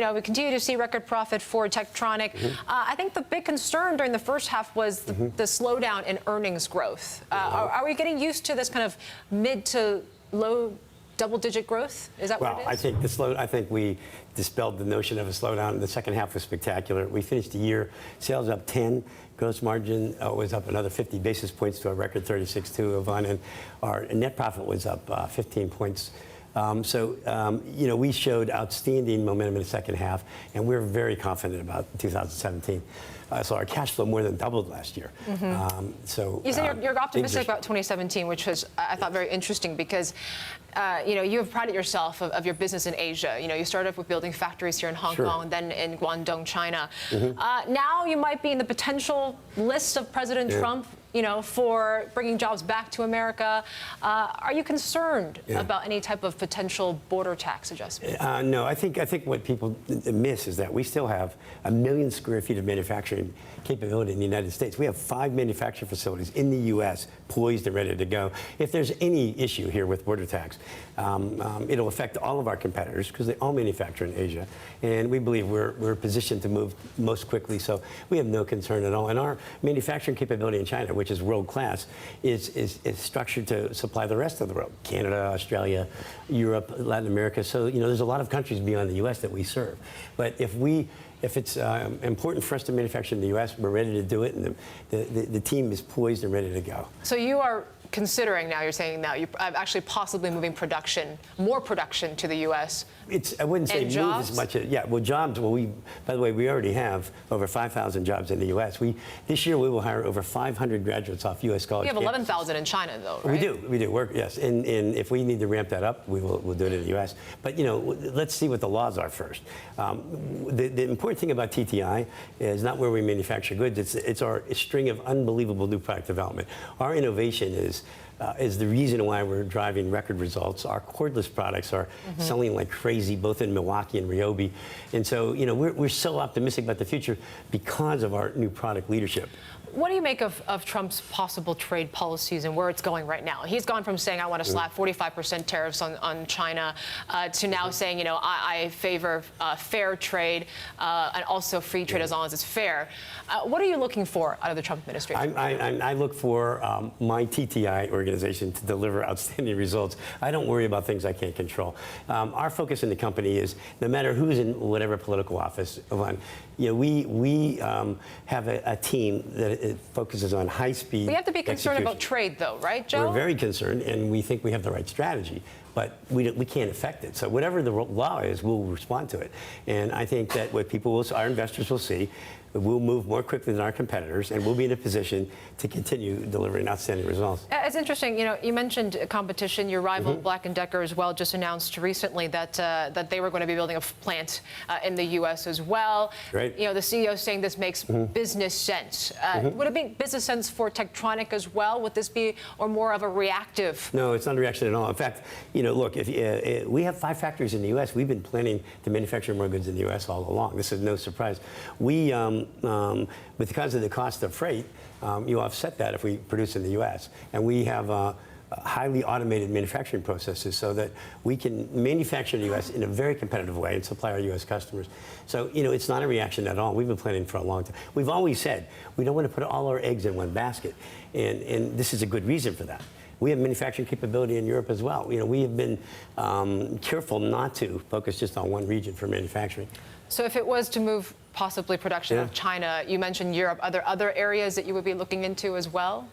You know, we continue to see record profit for Techtronic. I think the big concern during the first half was the slowdown in earnings growth. Are we getting used to this kind of mid to low double-digit growth? Is that what it is? I think we dispelled the notion of a slowdown. The second half was spectacular. We finished the year, sales up 10, gross margin was up another 50 basis points to a record 36.2, Yvonne, and our net profit was up 15 points. You know, we showed outstanding momentum in the second half, and we're very confident about 2017. So our cash flow more than doubled last year. You say you're optimistic about 2017, which was, I thought, very interesting because, you know, you have prided yourself of your business in Asia. You know, you started off with building factories here in Hong Kong, then in Guangdong, China. Now you might be in the potential list of President Trump, you know, for bringing jobs back to America. Are you concerned about any type of potential border tax adjustment? No, I think what people miss is that we still have 1 million square feet of manufacturing capability in the United States. We have 5 manufacturing facilities in the U.S. poised and ready to go. If there's any issue here with border tax, it'll affect all of our competitors because they all manufacture in Asia, and we believe we're positioned to move most quickly. So we have no concern at all. And our manufacturing capability in China, which is world-class, is structured to supply the rest of the world: Canada, Australia, Europe, Latin America. So, you know, there's a lot of countries beyond the U.S. that we serve. But if it's important for us to manufacture in the U.S., we're ready to do it, and the team is poised and ready to go. So you are considering now, you're saying now, you're actually possibly moving more production to the U.S. I wouldn't say move as much. Jobs. Well, by the way, we already have over 5,000 jobs in the U.S. This year we will hire over 500 graduates off U.S. college. You have 11,000 in China, though, right? We do. Yes, and if we need to ramp that up, we'll do it in the U.S. But, you know, let's see what the laws are first. The important thing about TTI is not where we manufacture goods. It's our string of unbelievable new product development. Our innovation is the reason why we're driving record results. Our cordless products are selling like crazy, both in Milwaukee and Ryobi. And so, you know, we're so optimistic about the future because of our new product leadership. What do you make of Trump's possible trade policies and where it's going right now? He's gone from saying, I want to slap 45% tariffs on China to now saying, you know, I favor fair trade and also free trade as long as it's fair. What are you looking for out of the Trump administration? I look for my TTI organization to deliver outstanding results. I don't worry about things I can't control. Our focus in the company is no matter who's in whatever political office, Yvonne, you know, we have a team that it focuses on high-speed. We have to be concerned about trade, though, right, Joe? We're very concerned, and we think we have the right strategy, but we can't affect it. So whatever the law is, we'll respond to it. And I think that what our investors will see, we'll move more quickly than our competitors, and we'll be in a position to continue delivering outstanding results. It's interesting, you know, you mentioned competition. Your rival, Black & Decker, as well, just announced recently that they were going to be building a plant in the U.S. as well. Great. You know, the CEO is saying this makes business sense. Would it make business sense for Techtronic as well? Would this be more of a reactive? No, it's not a reaction at all. In fact, you know, look, if we have 5 factories in the U.S. We've been planning to manufacture more goods in the U.S. all along. This is no surprise. Because of the cost of freight, you offset that if we produce in the U.S. And we have highly automated manufacturing processes so that we can manufacture in the U.S. in a very competitive way and supply our U.S. customers. So, you know, it's not a reaction at all. We've been planning for a long time. We've always said we don't want to put all our eggs in one basket, and this is a good reason for that. We have manufacturing capability in Europe as well. You know, we have been careful not to focus just on one region for manufacturing. So if it was to move possibly production out of China, you mentioned Europe. Are there other areas that you would be looking into as well?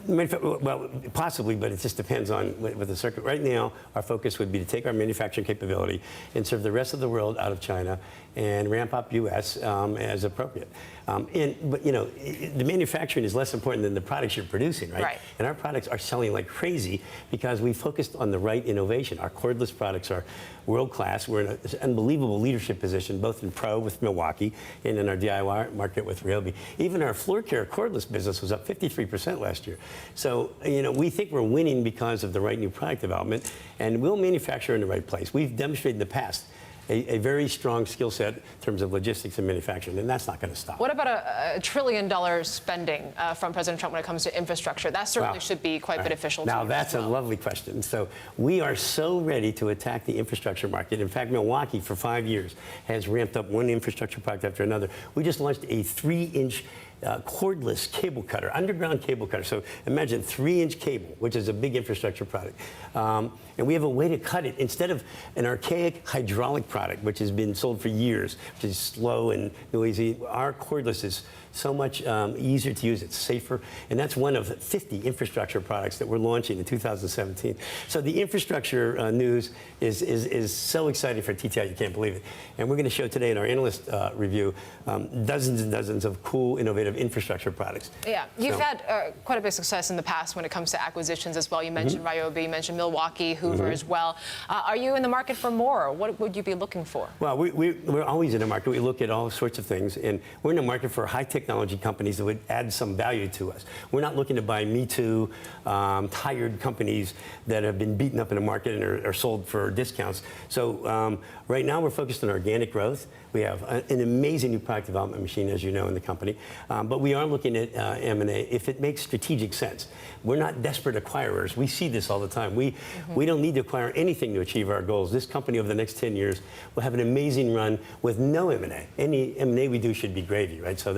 Well, possibly, but it just depends on what the circuit. Right now, our focus would be to take our manufacturing capability and serve the rest of the world out of China and ramp up U.S. As appropriate. But, you know, the manufacturing is less important than the products you're producing, right? And our products are selling like crazy because we focused on the right innovation. Our cordless products are world-class. We're in an unbelievable leadership position, both in Pro with Milwaukee and in our DIY market with Ryobi. Even our floor care cordless business was up 53% last year. So, you know, we think we're winning because of the right new product development, and we'll manufacture in the right place. We've demonstrated in the past a very strong skill set in terms of logistics and manufacturing, and that's not going to stop. What about a $1 trillion spending from President Trump when it comes to infrastructure? That certainly should be quite beneficial to you. Now, that's a lovely question. So we are so ready to attack the infrastructure market. In fact, Milwaukee, for 5 years, has ramped up one infrastructure project after another. We just launched a 3-inch cordless cable cutter, underground cable cutter. So imagine 3-inch cable, which is a big infrastructure product. And we have a way to cut it instead of an archaic hydraulic product, which has been sold for years, which is slow and noisy. Our cordless is so much easier to use. It's safer. And that's one of 50 infrastructure products that we're launching in 2017. So the infrastructure news is so exciting for TTI, you can't believe it. And we're going to show today in our analyst review dozens and dozens of cool, innovative infrastructure products. Yeah, you've had quite a bit of success in the past when it comes to acquisitions as well. You mentioned Ryobi, you mentioned Milwaukee, Hoover as well. Are you in the market for more? What would you be looking for? Well, we're always in the market. We look at all sorts of things, and we're in the market for high-tech technology companies that would add some value to us. We're not looking to buy Me Too, tired companies that have been beaten up in the market and are sold for discounts. So right now we're focused on organic growth. We have an amazing new product development machine, as you know, in the company. But we are looking at M&A if it makes strategic sense. We're not desperate acquirers. We see this all the time. We don't need to acquire anything to achieve our goals. This company over the next 10 years will have an amazing run with no M&A. Any M&A we do should be gravy, right? So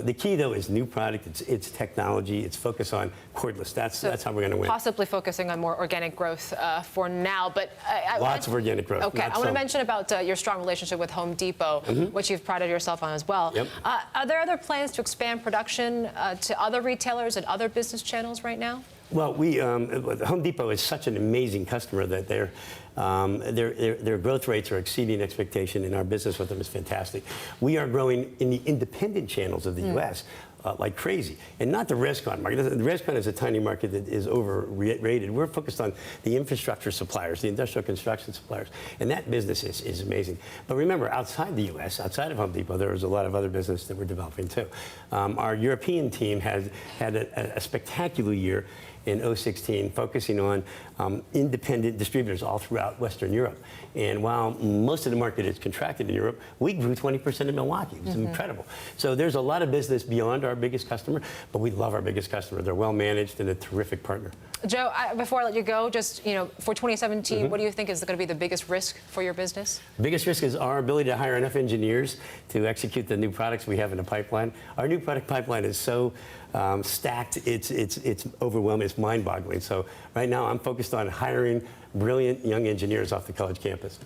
the key, though, is new product. It's technology. It's focus on cordless. That's how we're going to win. Possibly focusing on more organic growth for now, but lots of organic growth. Okay, I want to mention about your strong relationship with Home Depot, which you've prided yourself on as well. Yep. Are there other plans to expand production to other retailers and other business channels right now? Well, Home Depot is such an amazing customer that their growth rates are exceeding expectation, and our business with them is fantastic. We are growing in the independent channels of the U.S. Like crazy, and not the restaurant market. The restaurant is a tiny market that is overrated. We're focused on the infrastructure suppliers, the industrial construction suppliers, and that business is amazing. But remember, outside the U.S., outside of Home Depot, there is a lot of other business that we're developing too. Our European team has had a spectacular year in 2016, focusing on independent distributors all throughout Western Europe. And while most of the market is contracted in Europe, we grew 20% in Milwaukee. It was incredible. So there's a lot of business beyond our biggest customer, but we love our biggest customer. They're well managed and a terrific partner. Joe, before I let you go, just for 2017, what do you think is going to be the biggest risk for your business? The biggest risk is our ability to hire enough engineers to execute the new products we have in the pipeline. Our new product pipeline is so stacked, it's overwhelming, it's mind-boggling. So right now I'm focused on hiring brilliant young engineers off the college campus.